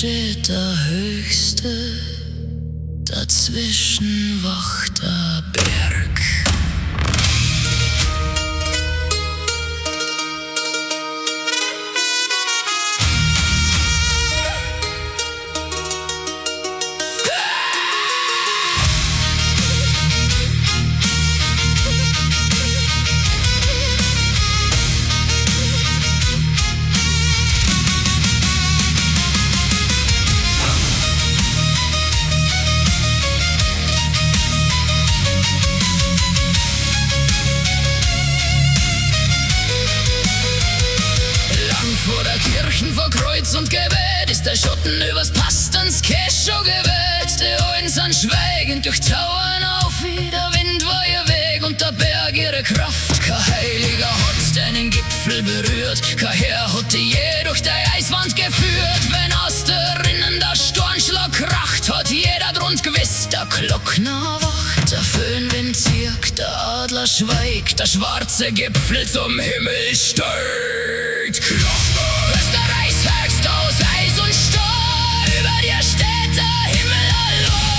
steht der Höchste, dazwischen wacht der Berg. Vor der Kirchen vor Kreuz und Gebet ist der Schotten übers Pastens Kescho geweht. Die Eulen sind schweigend durch Tauern auf, wie der Wind war ihr Weg und der Berg ihre Kraft. Kein Heiliger hat den Gipfel berührt, kein Herr hat die je durch die Eiswand geführt. Wenn aus der Rinnen der Stornschlag kracht, hat jeder drund gewiss, der Glockner wacht. Der Föhnwind zirkt, der Adler schweigt, der schwarze Gipfel zum Himmel steigt. Österreichs höchst aus Eis und Stahl, über dir steht der Himmel allein.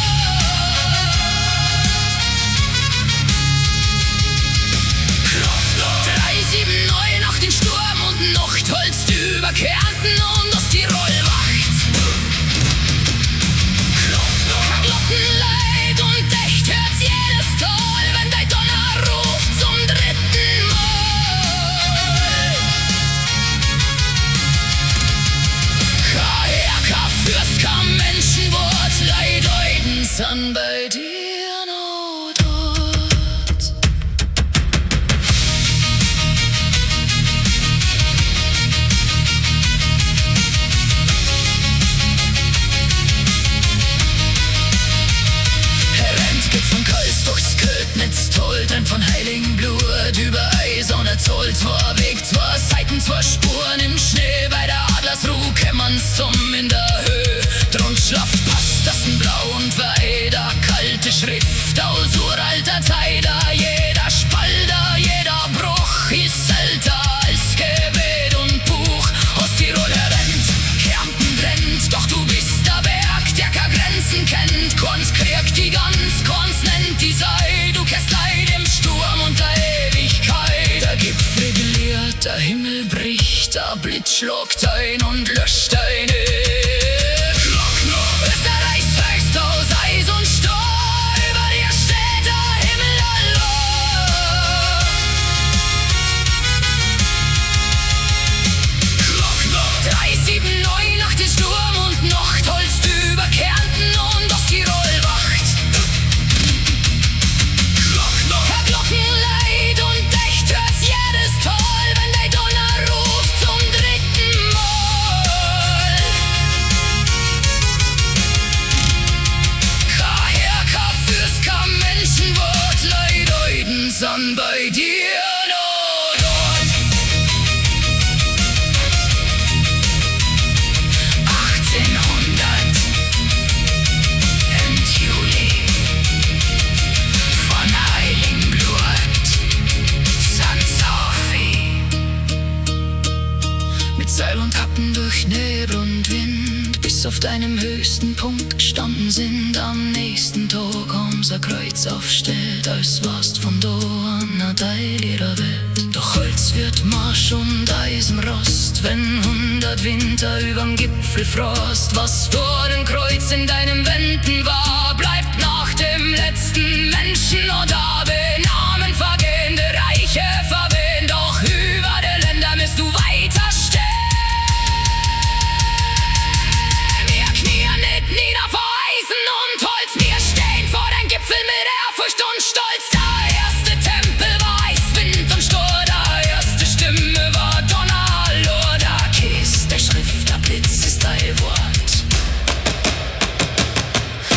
379 nach den Sturm und Nacht holst über Kärnten und Osttirol wacht. Kein Glockenleid und echt hört's jedes Tal, wenn dein Donner ruft zum dritten Mal. Kein Herr, kein Fürst, kein Menschenwort, Leideuten sind bei dir noch dort. Rennt geht von Kals durchs Ködnitz, tollt ein von heiligen Blut über Eis und Zoll. Zwei Weg, zwei Seiten, zwei Spuren im Schnee, bei der Adlersruh kämmerns zum in der Höhe. Drunter schlaft Pastassen blau und weiter, kalte Schrift aus uralter Zeit. Jeder Spalter, jeder Bruch ist älter als Gebet und Buch. Osttirol rennt, Kärnten brennt, doch du bist der Berg, der keine Grenzen kennt. Keins kriegt die Gans, keins nennt die Sei. Du kehrst Leid im Sturm und der Ewigkeit. Der Gipfel gliert, der Himmel bricht, der Blitz schlagt ein und löscht deine Glockner. Österreichs höchst aus Eis und Stahl, über dir steht der Himmel allein. Glockner. 379 nach den Sturm und Nacht holst über Kärnten und Osttirol wacht. Glockner. Kein Glockenleid und echt hört's jedes Tal, wenn dein Donner ruft zum dritten Mal. Kein Herr, kein Fürst, kein Menschenwort, Leideuten sind bei dir noch dort. 1800 im Juli von Heiligenblut, St. Sophie. Mit Seil und Happen durch Nebel und Wind bis auf deinem höchsten Punkt gestanden sind. Am nächsten Tag haben's ein Kreuz aufstellt, als warst von da an ein Teil ihrer Welt. Doch Holz wird Marsch und Eisenrost, wenn 100 Winter überm Gipfel frost. Was vor dem Kreuz in deinem Wänden war, bleibt nach dem letzten Menschen oder Benamen vergehen, die Reiche verwehen. Doch über die Länder müsst du weiter stehen. Wir knien nicht nieder vor Eisen und Holz, wir stehen vor dein Gipfel mit Ehrfurcht und Stolz. Der erste Tempel war Eiswind und Sturm, der erste Stimme war Donnerlor. Der Kiss, der Schrift, der Blitz ist dein Wort.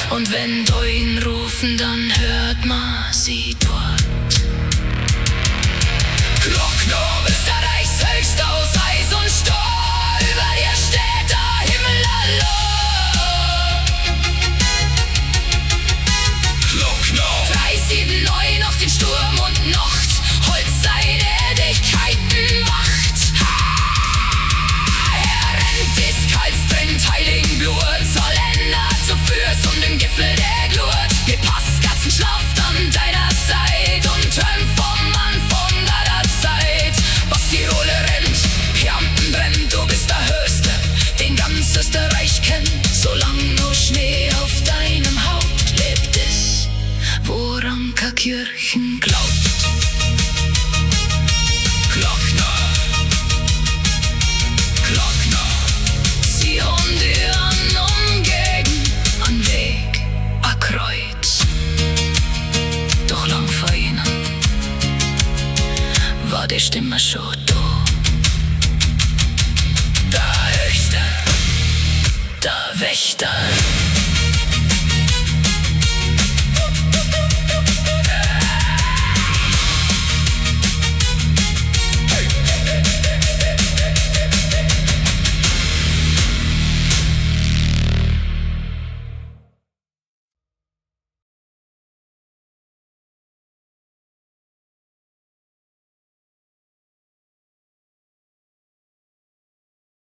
Und wenn Deuen rufen, dann hört man sie dort. Glockner, Österreichs höchst aus Eis und Stahl, über dir steht der Himmel allein. Glockner. 379 nach den Sturm und Nacht, Holz seine Ewigkeiten wacht. Er rennt, ist Kals brennt, Heiligenblut, Berg.